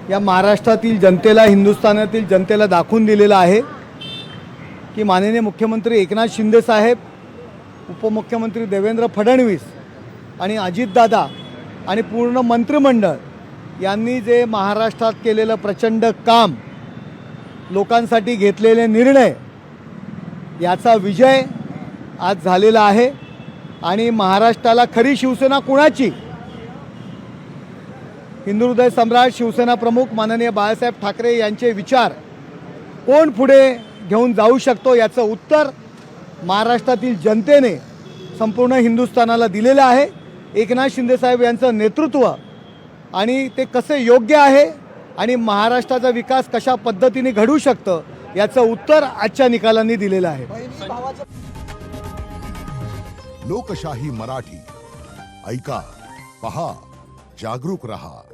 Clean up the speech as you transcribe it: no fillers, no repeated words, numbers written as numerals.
या महाराष्ट्रातील जनतेला, हिंदुस्थानातील जनतेला दाखवून दिलेलं आहे की माननीय मुख्यमंत्री एकनाथ शिंदे साहेब, उपमुख्यमंत्री देवेंद्र फडणवीस आणि अजितदादा आणि पूर्ण मंत्रिमंडळ यांनी जे महाराष्ट्रात केलेलं प्रचंड काम, लोकांसाठी घेतलेले निर्णय, याचा विजय आज झालेला आहे। आणि महाराष्ट्राला खरी शिवसेना कुणाची, हिंदू हृदय सम्राट शिवसेना प्रमुख माननीय बाळासाहेब ठाकरे यांचे विचार कोण पुढे घेऊन जाऊ शकतो याचं उत्तर महाराष्ट्रातील जनतेने संपूर्ण हिंदुस्थानाला दिलेलं आहे। एकनाथ शिंदे साहेब यांचं नेतृत्व आणि ते कसे योग्य आहे आणि महाराष्ट्राचा विकास कशा पद्धतीने घडू शकतं याचं उत्तर आजच्या निकालांनी दिलेलं आहे। लोकशाही मराठी, ऐका, पहा, जागरूक रहा।